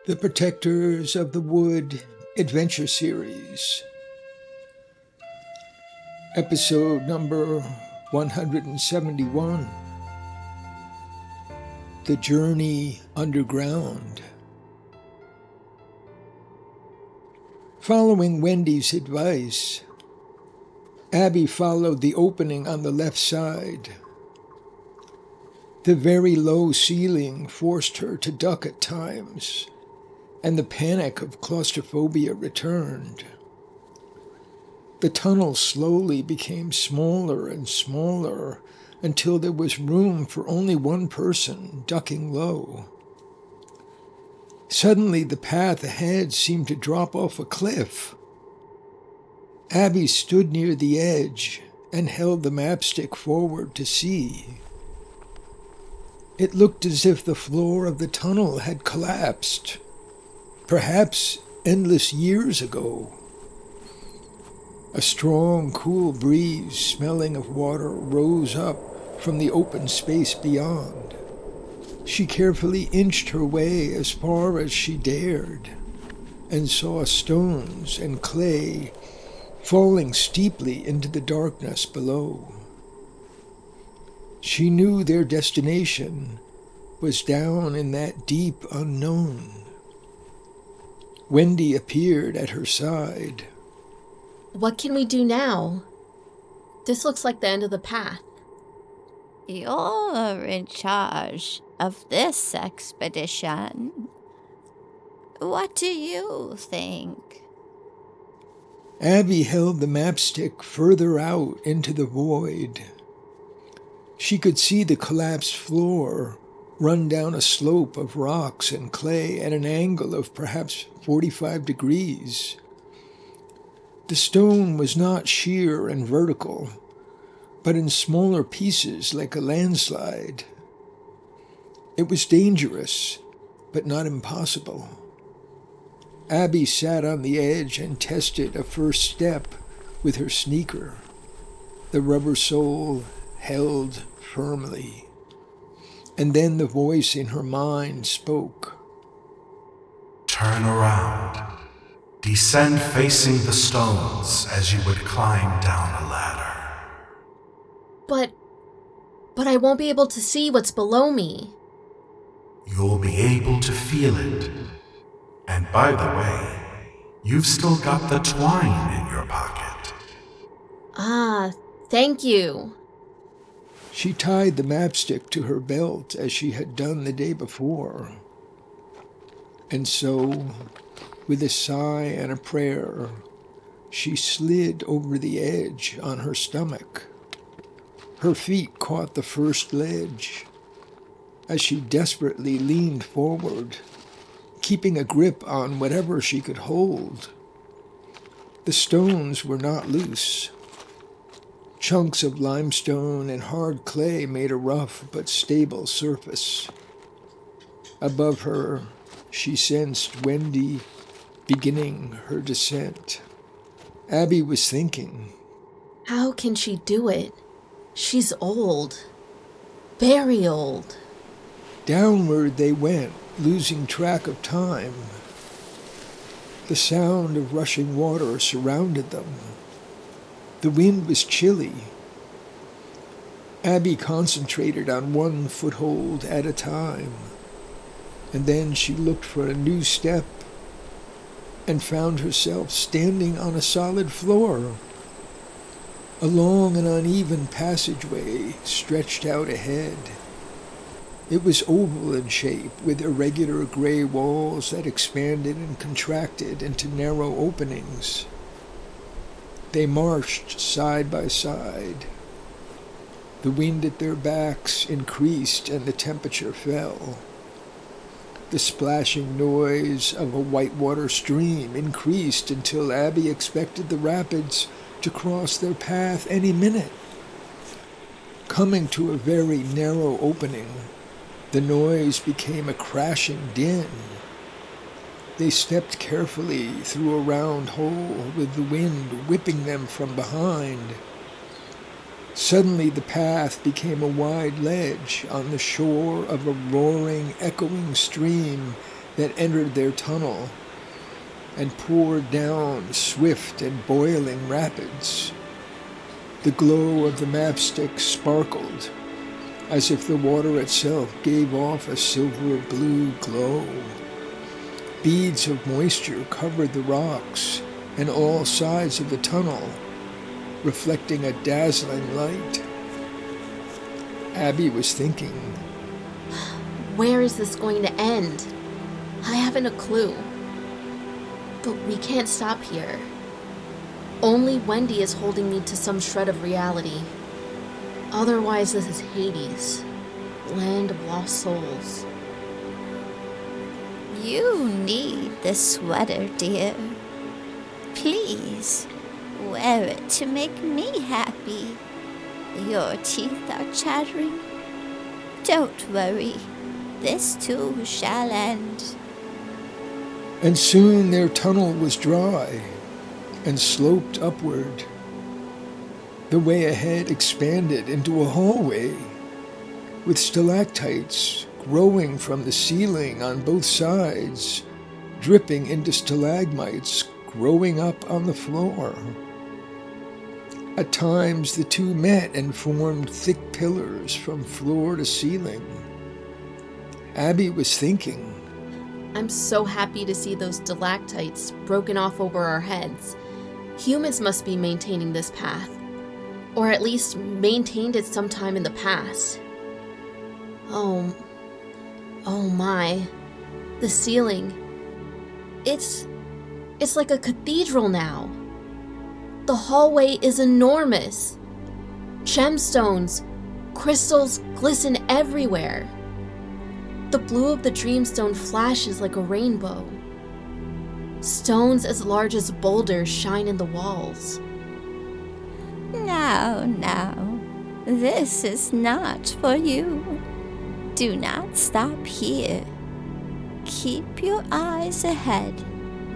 The Protectors of the Wood Adventure Series, episode number 171, The Journey Underground. Following Wendy's advice, Abby followed the opening on the left side. The very low ceiling forced her to duck at times, and the panic of claustrophobia returned. The tunnel slowly became smaller and smaller until there was room for only one person ducking low. Suddenly, the path ahead seemed to drop off a cliff. Abby stood near the edge and held the mapstick forward to see. It looked as if the floor of the tunnel had collapsed, perhaps endless years ago. A strong, cool breeze smelling of water rose up from the open space beyond. She carefully inched her way as far as she dared, and saw stones and clay falling steeply into the darkness below. She knew their destination was down in that deep unknown. Wendy appeared at her side. What can we do now? This looks like the end of the path. You're in charge of this expedition. What do you think? Abby held the mapstick further out into the void. She could see the collapsed floor run down a slope of rocks and clay at an angle of perhaps 45 degrees. The stone was not sheer and vertical, but in smaller pieces like a landslide. It was dangerous, but not impossible. Abby sat on the edge and tested a first step with her sneaker. The rubber sole held firmly. And then the voice in her mind spoke. Turn around. Descend facing the stones as you would climb down a ladder. But I won't be able to see what's below me. You'll be able to feel it. And by the way, you've still got the twine in your pocket. Ah, thank you. She tied the mapstick to her belt as she had done the day before. And so, with a sigh and a prayer, she slid over the edge on her stomach. Her feet caught the first ledge as she desperately leaned forward, keeping a grip on whatever she could hold. The stones were not loose. Chunks of limestone and hard clay made a rough but stable surface. Above her, she sensed Wendy beginning her descent. Abby was thinking, How can she do it? She's old. Very old. Downward they went, losing track of time. The sound of rushing water surrounded them. The wind was chilly. Abby concentrated on one foothold at a time, and then she looked for a new step and found herself standing on a solid floor. A long and uneven passageway stretched out ahead. It was oval in shape, with irregular gray walls that expanded and contracted into narrow openings. They marched side by side. The wind at their backs increased and the temperature fell. The splashing noise of a whitewater stream increased until Abby expected the rapids to cross their path any minute. Coming to a very narrow opening, the noise became a crashing din. They stepped carefully through a round hole with the wind whipping them from behind. Suddenly the path became a wide ledge on the shore of a roaring, echoing stream that entered their tunnel and poured down swift and boiling rapids. The glow of the Mapstick sparkled as if the water itself gave off a silver blue glow. Beads of moisture covered the rocks and all sides of the tunnel, reflecting a dazzling light. Abby was thinking, Where is this going to end? I haven't a clue. But we can't stop here. Only Wendy is holding me to some shred of reality. Otherwise, this is Hades, land of lost souls. You need the sweater, dear. Please, wear it to make me happy. Your teeth are chattering. Don't worry, this too shall end. and soon their tunnel was dry and sloped upward. The way ahead expanded into a hallway with stalactites growing from the ceiling on both sides, dripping into stalagmites growing up on the floor. At times the two met and formed thick pillars from floor to ceiling. Abby was thinking, I'm so happy to see those stalactites broken off over our heads. Humans must be maintaining this path, or at least maintained it sometime in the past. Oh my, the ceiling. It's like a cathedral now. The hallway is enormous. Gemstones, crystals glisten everywhere. The blue of the dreamstone flashes like a rainbow. Stones as large as boulders shine in the walls. Now, this is not for you. Do not stop here. Keep your eyes ahead.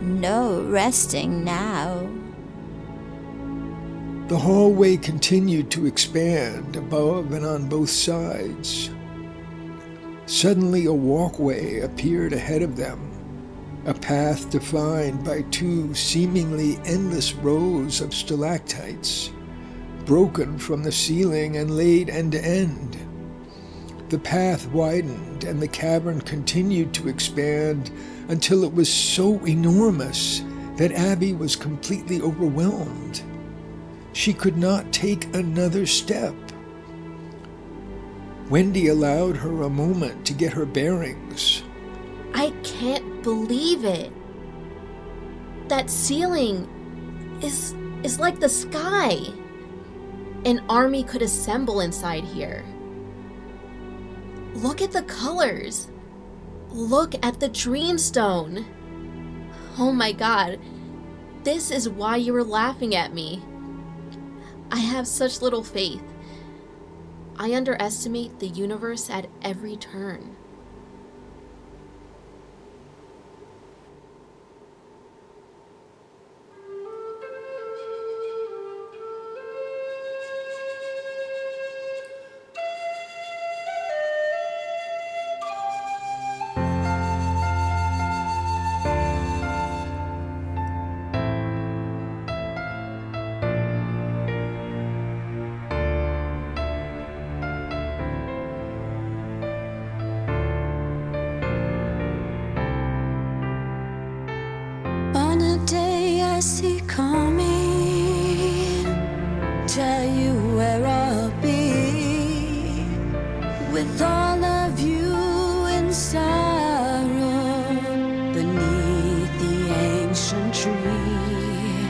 No resting now. the hallway continued to expand above and on both sides. Suddenly a walkway appeared ahead of them, a path defined by two seemingly endless rows of stalactites, broken from the ceiling and laid end to end. The path widened and the cavern continued to expand until it was so enormous that Abby was completely overwhelmed. She could not take another step. Wendy allowed her a moment to get her bearings. I can't believe it. That ceiling is like the sky. An army could assemble inside here. Look at the colors. Look at the dreamstone. Oh my god. This is why you were laughing at me. I have such little faith. I underestimate the universe at every turn. On a day I see coming, tell you where I'll be, with all of you in sorrow, beneath the ancient tree.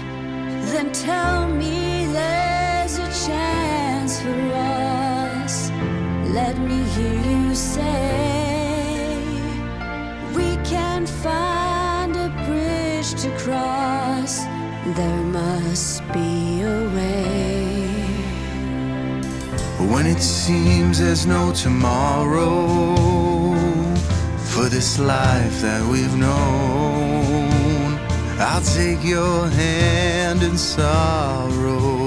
Then tell me there's a chance for us. Let me hear you say we can find a bridge to cross. There must be a way. When it seems there's no tomorrow for this life that we've known, I'll take your hand in sorrow.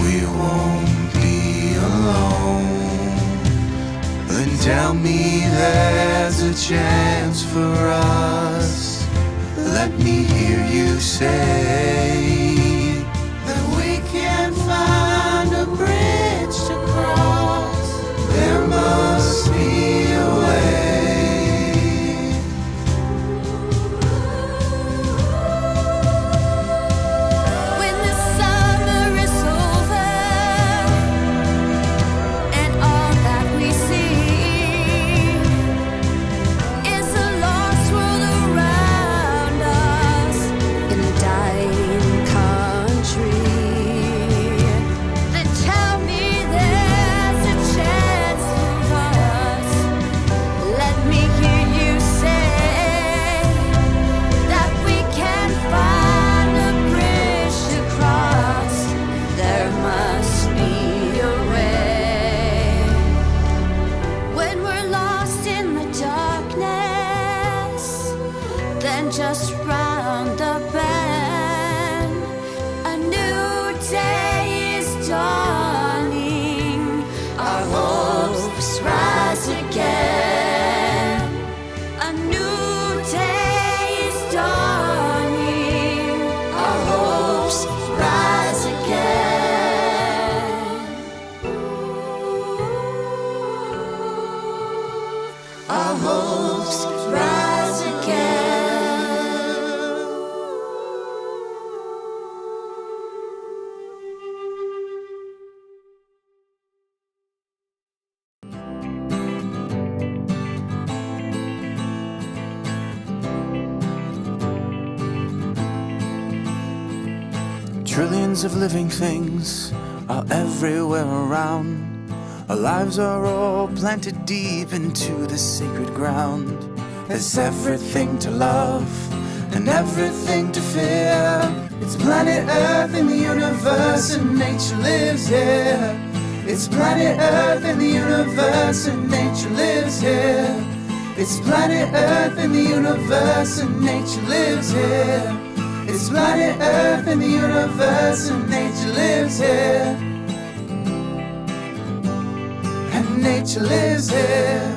We won't be alone. Then Tell me there's a chance for us. Let me hear you say that we can find a bridge to cross. There must be a way. When the summer is over and all that we see is a lost world around us in a dying country, then tell me there's a chance for us. Let me hear you say that we can find a bridge to cross. There must be a way. When we're lost in the darkness, then just round the bend, a new day is dawning. Our hopes rise again. A new day is dawning. Our hopes rise again. Our hopes rise again. Trillions of living things are everywhere around. Our lives are all planted deep into the sacred ground. There's everything to love and everything to fear. It's planet Earth in the universe and nature lives here. It's planet Earth in the universe and nature lives here. It's planet Earth in the universe and nature lives here. It's planet Earth in the universe and nature lives here. And nature lives here.